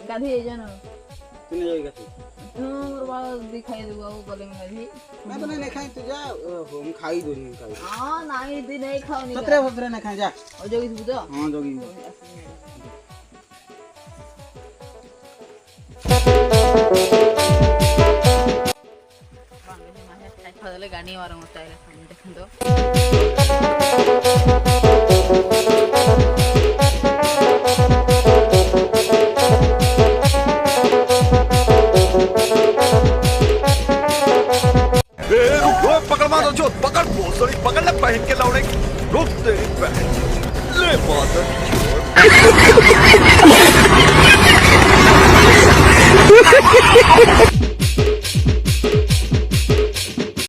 गाधी जानो तूने जाएगा तू मोर बाल दिखाई दूंगा वो गले में गाधी मैं तो नहीं खाई तू जा हम खाई दो नहीं खाई हां नहीं दी नहीं खाओ नहीं सतरे भद्रे नहीं खाई जा और जोगी तू तो हां जोगी खादले गाड़ी मारो मत आएगा सामने देखन दो पकड़ मारो जो पकड़ भोसड़ी पकड़ ले पहन के लौड़े रुक तेरी बहन ले माता